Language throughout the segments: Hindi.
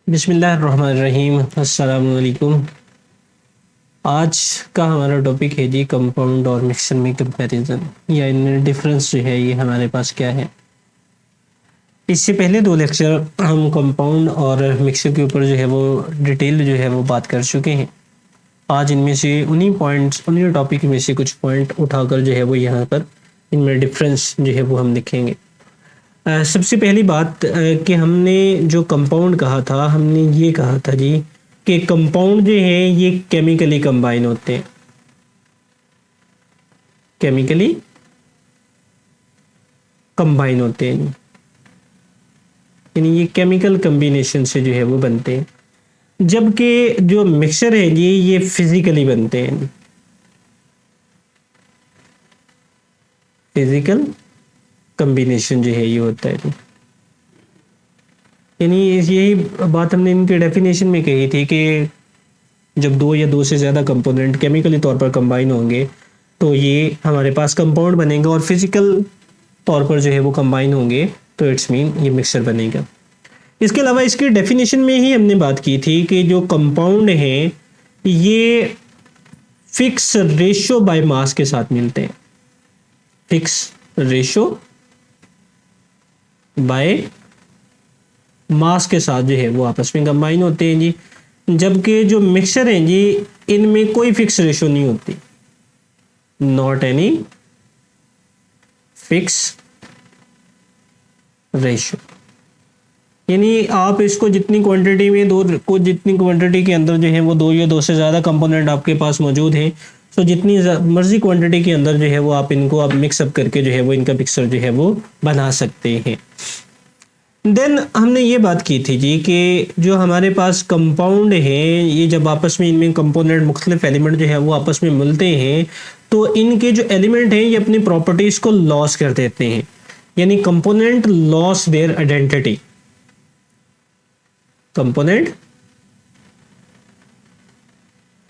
बिस्मिल्लाहिर्रहमानिर्रहीम। अस्सलाम वालेकुम। आज का हमारा टॉपिक है जी कंपाउंड और मिक्सर में कंपैरिजन या इनमें डिफरेंस जो है ये हमारे पास क्या है। इससे पहले दो लेक्चर हम कंपाउंड और मिक्सर के ऊपर जो है वो डिटेल जो है वो बात कर चुके हैं। आज इनमें से उन्हीं टॉपिक में से कुछ पॉइंट उठाकर जो है वो यहाँ पर इनमें डिफरेंस जो है वो हम लिखेंगे। सबसे पहली बात कि हमने जो कंपाउंड कहा था, हमने ये कहा था जी कि कंपाउंड जो है ये केमिकली कंबाइन होते हैं, केमिकली कंबाइन होते हैं, यानी ये केमिकल कम्बिनेशन से जो है वो बनते हैं। जबकि जो मिक्सचर है जी ये फिजिकली बनते हैं, फिजिकल कम्बिनेशन जो है ये होता है। यानी यही बात हमने इनके डेफिनेशन में कही थी कि जब दो या दो से ज़्यादा कंपोनेंट केमिकली तौर पर कंबाइन होंगे तो ये हमारे पास कंपाउंड बनेगा, और फिजिकल तौर पर जो है वो कंबाइन होंगे तो इट्स मीन ये मिक्सचर बनेगा। इसके अलावा इसकी डेफिनेशन में ही हमने बात की थी कि जो कंपाउंड है ये फिक्स रेशो बाय मास के साथ मिलते हैं, फिक्स रेशो बाय मास के साथ जो है वो आपस में कंबाइन होते हैं जी। जबकि जो मिक्सचर हैं जी इनमें कोई फिक्स रेशो नहीं होती, नॉट एनी फिक्स रेशो। यानी आप इसको जितनी क्वांटिटी में जितनी क्वांटिटी के अंदर जो है वो दो या दो से ज़्यादा कंपोनेंट आपके पास मौजूद हैं, तो जितनी मर्जी क्वांटिटी के अंदर जो है वो आप मिक्सअप करके जो है वो इनका मिक्सचर जो है वो बना सकते हैं। देन हमने ये बात की थी जी कि जो हमारे पास कंपाउंड है ये जब आपस में इनमें कंपोनेंट मुख्तलिफ एलिमेंट जो है वो आपस में मिलते हैं तो इनके जो एलिमेंट हैं ये अपनी प्रॉपर्टीज़ को लॉस कर देते हैं, यानी component loss their identity, component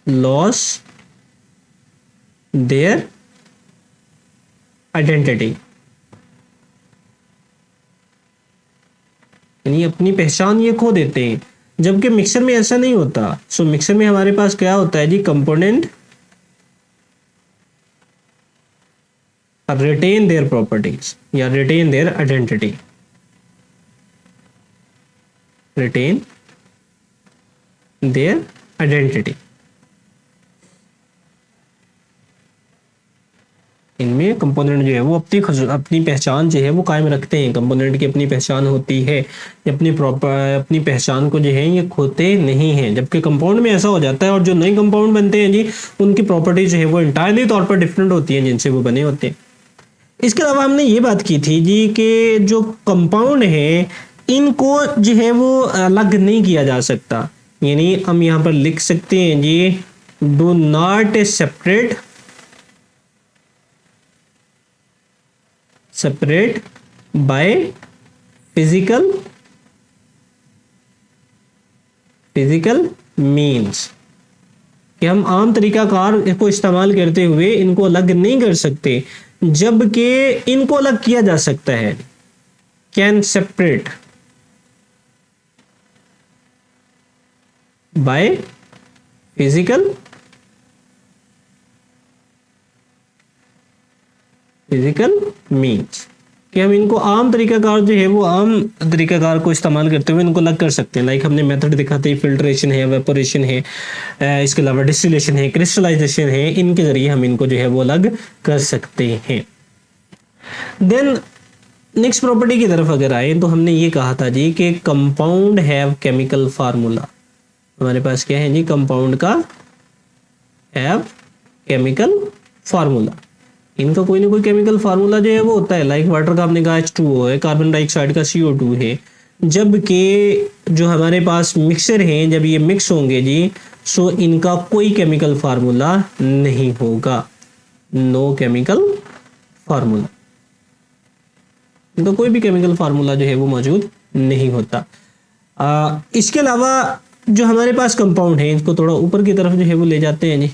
loss their identity, यानी अपनी पहचान ये खो देते हैं। जबकि मिक्सर में ऐसा नहीं होता। सो मिक्सर में हमारे पास क्या होता है जी, कंपोनेंट रिटेन देयर प्रॉपर्टीज या retain their identity, retain their identity. इनमें कंपोनेंट जो है वो अपनी पहचान जो है वो कायम रखते हैं, कंपोनेंट की अपनी पहचान होती है, अपनी पहचान को जो है ये खोते नहीं हैं। जबकि कंपाउंड में ऐसा हो जाता है, और जो नए कंपाउंड बनते हैं जी उनकी प्रॉपर्टी जो है वो इंटायरली तौर पर डिफरेंट होती है जिनसे वो बने होते हैं। इसके अलावा हमने ये बात की थी जी कि जो कंपाउंड है इनको जो है वो अलग नहीं किया जा सकता, यानी हम यहाँ पर लिख सकते हैं जी do not separate by physical means, कि हम आम तरीकाकार को इस्तेमाल करते हुए इनको अलग नहीं कर सकते, जबकि इनको अलग किया जा सकता है, can separate by physical means, कि हम इनको आम तरीकाकार जो है वो आम तरीकाकार को इस्तेमाल करते हुए इनको अलग कर सकते हैं। लाइक हमने मेथड दिखाते हैं, फिल्ट्रेशन है, वेपोरेशन है, इसके अलावा डिस्टिलेशन है, क्रिस्टलाइजेशन है, इनके जरिए हम इनको जो है वो अलग कर सकते हैं। देन नेक्स्ट प्रॉपर्टी की तरफ अगर आए तो हमने ये कहा था जी कि कंपाउंड हैव केमिकल फार्मूला। हमारे पास क्या है जी, कंपाउंड का हैव केमिकल फार्मूला, इनका कोई ना कोई केमिकल फार्मूला जो है वो होता है। लाइक वाटर का आपने कहा H2O है, कार्बन डाइऑक्साइड का CO2 है। जबकि जो हमारे पास मिक्सर हैं जब ये मिक्स होंगे जी सो इनका कोई केमिकल फार्मूला नहीं होगा, नो केमिकल फार्मूला, इनका कोई भी केमिकल फार्मूला जो है वो मौजूद नहीं होता। इसके अलावा जो हमारे पास कंपाउंड है, इसको थोड़ा ऊपर की तरफ जो है वो ले जाते हैं जी,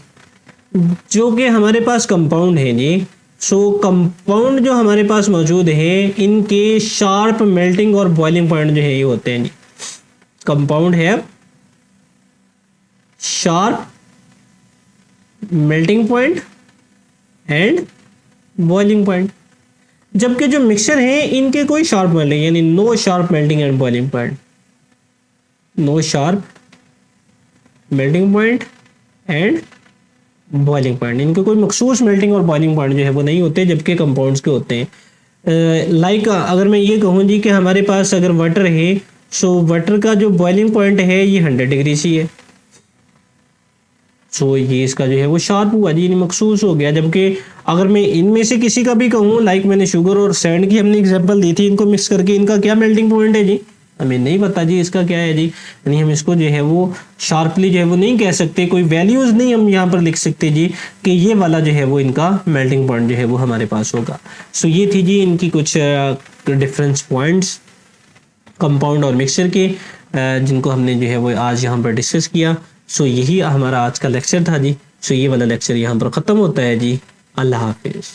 जो कि हमारे पास कंपाउंड है जी। सो कंपाउंड जो हमारे पास मौजूद है इनके शार्प मेल्टिंग और बॉइलिंग पॉइंट जो है ये होते हैं जी। Compound have sharp melting point and boiling point, जबकि जो मिक्सचर है इनके कोई शार्प मेल्टिंग यानी no sharp melting and boiling point, no sharp melting point and boiling point, इनके कोई मखसूस मेल्टिंग और बॉइलिंग पॉइंट जो है वो नहीं होते, जबकि कंपाउंड्स के होते हैं। लाइक अगर मैं ये कहूँ जी कि हमारे पास अगर वाटर है, सो वाटर का जो बॉइलिंग पॉइंट है ये 100 डिग्री सी है, सो ये इसका जो है वो शार्प हुआ जी, मखसूस हो गया। जबकि अगर मैं इनमें से किसी का भी कहूँ, लाइक मैंने शुगर और सैंड की हमने एग्जांपल दी थी, इनको मिक्स करके इनका क्या मेल्टिंग पॉइंट है जी, हमें नहीं पता जी इसका क्या है जी, यानी हम इसको जो है वो शार्पली जो है वो नहीं कह सकते, कोई वैल्यूज़ नहीं हम यहाँ पर लिख सकते जी कि ये वाला जो है वो इनका मेल्टिंग पॉइंट जो है वो हमारे पास होगा। सो ये थी जी इनकी कुछ डिफरेंस पॉइंट्स कंपाउंड और मिक्सचर के, जिनको हमने जो है वो आज यहाँ पर डिस्कस किया। सो यही हमारा आज का लेक्चर था जी। सो ये वाला लेक्चर यहाँ पर ख़त्म होता है जी। अल्लाह हाफिज़।